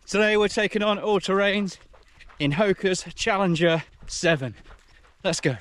Today we're taking on all terrains in HOKA's Challenger 7. Let's go.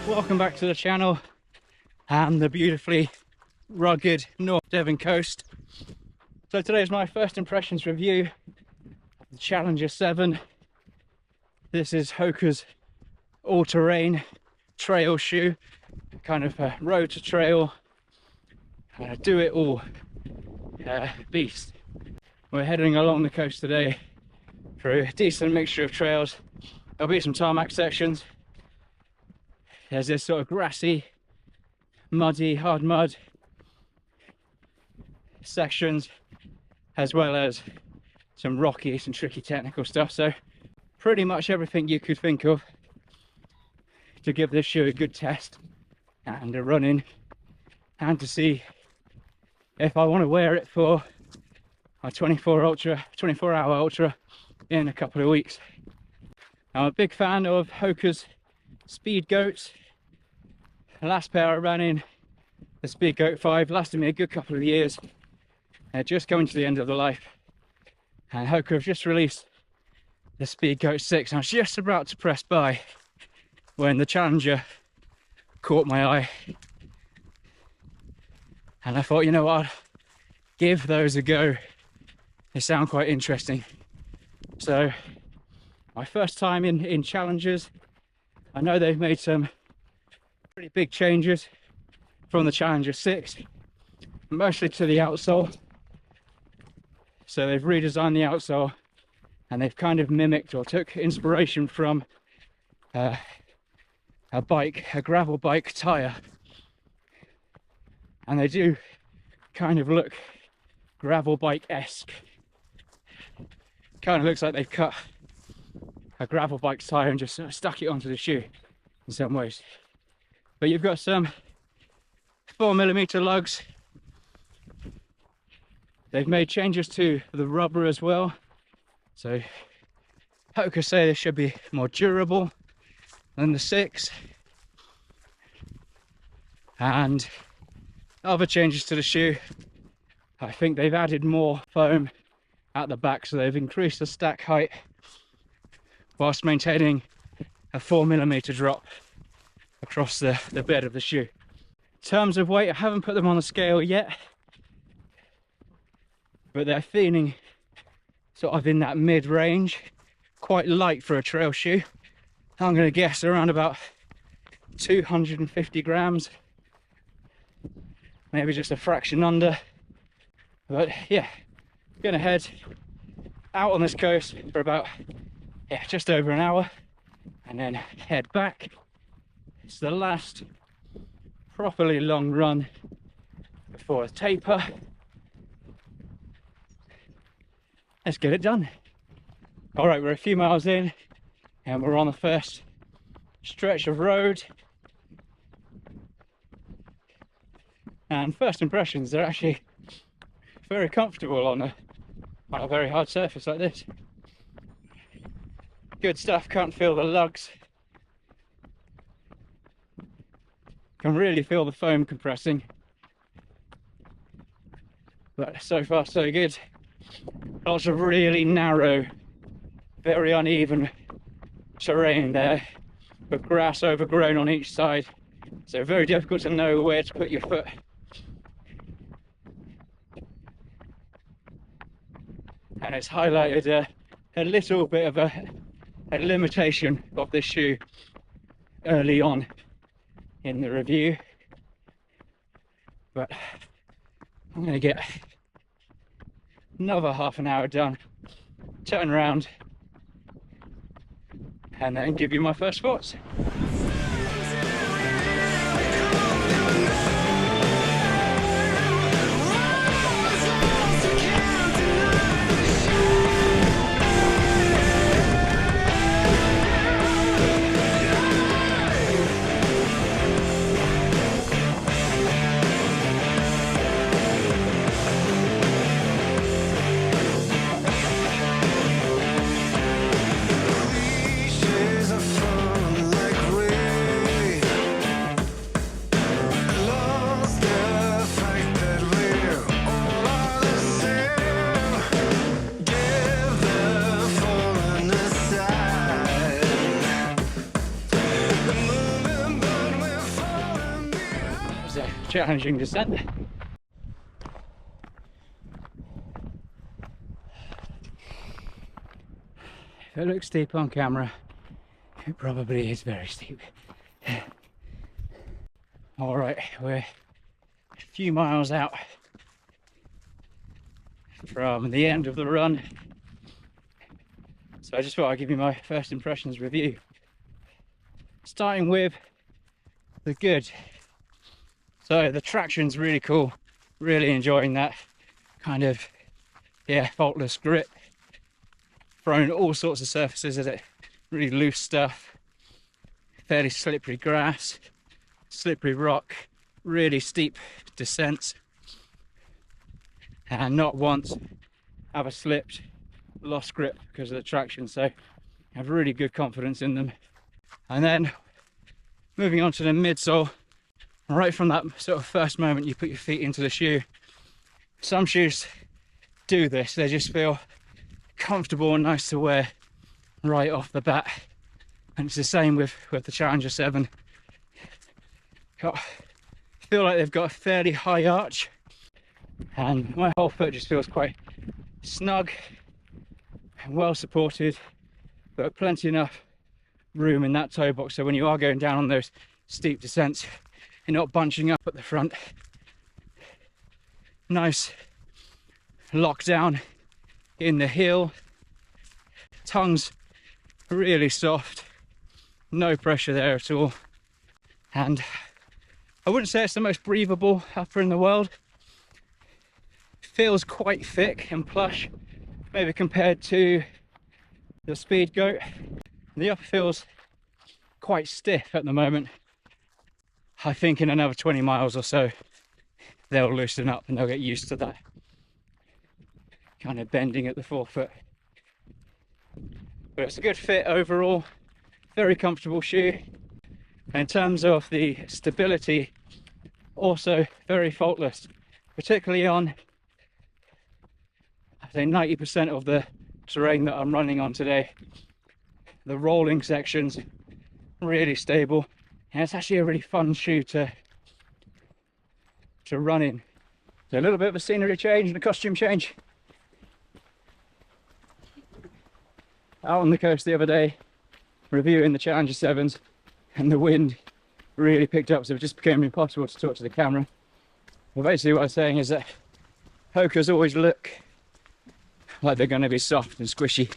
Welcome back to the channel and the beautifully rugged North Devon coast. So today is my first impressions review of the Challenger 7. This is HOKA's all-terrain trail shoe, kind of a road to trail, do it all beast. We're heading along the coast today through a decent mixture of trails. There'll be some tarmac sections. There's this sort of grassy, muddy, hard mud sections, as well as some rocky, some tricky technical stuff. So pretty much everything you could think of to give this shoe a good test and a run in, and to see if I want to wear it for my 24-hour ultra in a couple of weeks. I'm a big fan of HOKA's Speed Goats. The last pair I ran in, the Speed Goat 5, lasted me a good couple of years. Just coming to the end of the life. And HOKA have just released the Speed Goat 6. I was just about to press buy when the Challenger caught my eye. And I thought, you know what, give those a go. They sound quite interesting. So, my first time in Challengers. I know they've made some pretty big changes from the Challenger 6, mostly to the outsole. So they've redesigned the outsole and they've kind of mimicked or took inspiration from a gravel bike tire. And they do kind of look gravel bike-esque. Kind of looks like they've cut a gravel bike tire and just sort of stuck it onto the shoe in some ways. But you've got some 4mm lugs. They've made changes to the rubber as well. So HOKA say this should be more durable than the 6. And other changes to the shoe, I think they've added more foam at the back, so they've increased the stack height whilst maintaining a 4mm drop across the bed of the shoe. In terms of weight, I haven't put them on the scale yet, but they're feeling sort of in that mid-range, quite light for a trail shoe. I'm going to guess around about 250 grams, maybe just a fraction under. But yeah, I'm going to head out on this coast for about just over an hour and then head back. It's the last properly long run before a taper. Let's get it done. All right, we're a few miles in and we're on the first stretch of road. And first impressions, they're actually very comfortable on a very hard surface like this. Good stuff, can't feel the lugs. Can really feel the foam compressing. But so far so good. Lots of really narrow, very uneven terrain there. with grass overgrown on each side, so very difficult to know where to put your foot. And it's highlighted a little bit of a limitation of this shoe early on in the review, but I'm going to get another half an hour done, turn around, and then give you my first thoughts. Challenging descent. If it looks steep on camera, it probably is very steep. All right, we're a few miles out from the end of the run, so I just thought I'd give you my first impressions review, starting with the good. So the traction's really cool, really enjoying that kind of, yeah, faultless grip, throwing all sorts of surfaces at it, really loose stuff, fairly slippery grass, slippery rock, really steep descents, and not once have I slipped, lost grip because of the traction, so I have really good confidence in them. And then moving on to the midsole, right from that sort of first moment you put your feet into the shoe, some shoes do this, they just feel comfortable and nice to wear right off the bat, and it's the same with the Challenger 7. Feel like they've got a fairly high arch, and my whole foot just feels quite snug and well supported, but plenty enough room in that toe box, so when you are going down on those steep descents, you're not bunching up at the front. Nice lockdown in the heel, tongue's really soft, no pressure there at all, and I wouldn't say it's the most breathable upper in the world. Feels quite thick and plush, maybe compared to the Speed Goat. The upper feels quite stiff at the moment. I think in another 20 miles or so they'll loosen up and they'll get used to that kind of bending at the forefoot. But it's a good fit overall, very comfortable shoe. In terms of the stability, also very faultless, particularly on, I say, 90% of the terrain that I'm running on today. The rolling sections really stable, and it's actually a really fun shoe to run in. So a little bit of a scenery change and a costume change. Out on the coast the other day, reviewing the Challenger 7s, and the wind really picked up, so it just became impossible to talk to the camera. Well, basically what I'm saying is that HOKAs always look like they're going to be soft and squishy.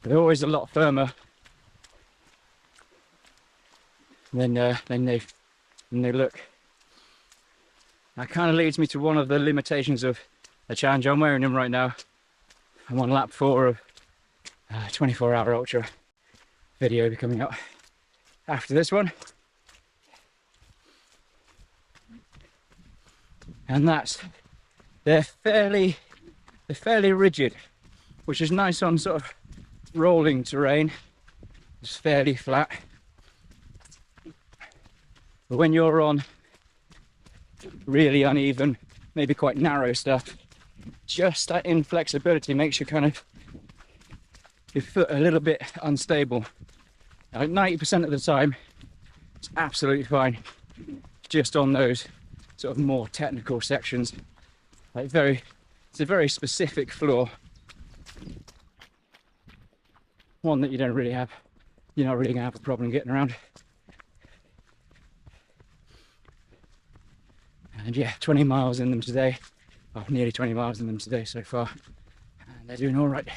They're always a lot firmer than they look. That kind of leads me to one of the limitations of the Challenger. I'm wearing them right now. I'm on lap 4 of 24-hour ultra video will be coming up after this one, and they're fairly rigid, which is nice on sort of rolling terrain. It's fairly flat, but when you're on really uneven, maybe quite narrow stuff, just that inflexibility makes you kind of your foot a little bit unstable. Like 90% of the time, it's absolutely fine. Just on those sort of more technical sections, like it's a very specific floor, one that you're not really gonna have a problem getting around. And yeah, 20 miles in them today, well, nearly 20 miles in them today so far, and they're doing all right.